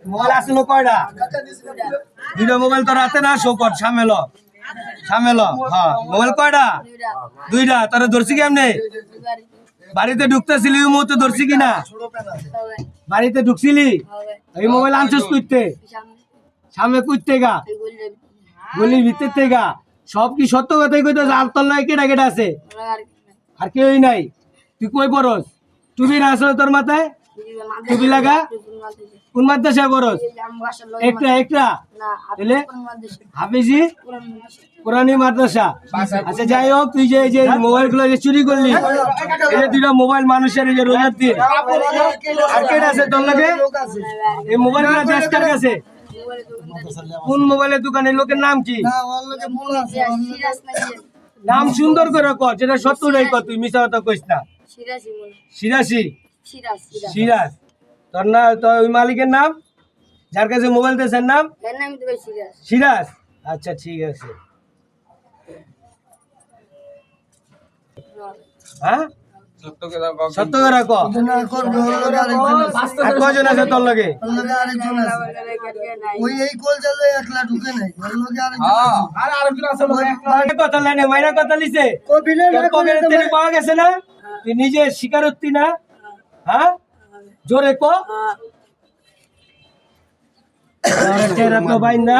Mobile আসিল কয়টা? দুইটা mobile তোর হাতে না, শোকর সামেল সামেল। হ্যাঁ, মোবাইল কয়টা? দুইটা। তোরা ধরছি কেমনে? বাড়িতে ঢুকতেছিলি ওই মুহূর্তে ধরছি কিনা? বাড়িতে ঢুকছিলি? এই মোবাইল আনছিস কইতে? সামনে কইতে গা? গলির ভিতর থেকে? সব কি সত্য কথাই কইতে? আর তোর লয় কেটা কেটা আছে? আর কেউই নাই? তুই কই পড়স? টুপি না আসলে তোর মাথায়? টুপি লাগা? কোন মাদ্রাসায় পড়স? একটা একটা তাহলে হাফিজি কোরআনী মাদ্রাসা। আচ্ছা যাই হোক, তুই যে যে মোবাইল গুলো যে চুরি করলি, এই দুইটা মোবাইল মানুষের এই যে রোজার দিন আর কেটে আছে তোর লাগে? এই মোবাইল গুলো দেশ কার কাছে? কোন মোবাইলের দোকানের লোকের নাম কি? নাম সুন্দর করে কর, যেটা সত্য নাই কর, তুই মিছা কথা কইস না। সিরাজি সিরাজ তোর না? তোর ওই মালিকের নাম যার কাছে মোবাইল দিয়েছেন নাম সিরাজ। আচ্ছা ঠিক আছে। হ্যাঁ সত্য করে ক। আর কজন আছে তোর লগে? কথা লাইনে মাইনা কথা লিছে পাওয়া গেছে না? তুই নিজে স্বীকারোক্তি না? হ্যাঁ জোরে ক। বাইন্দা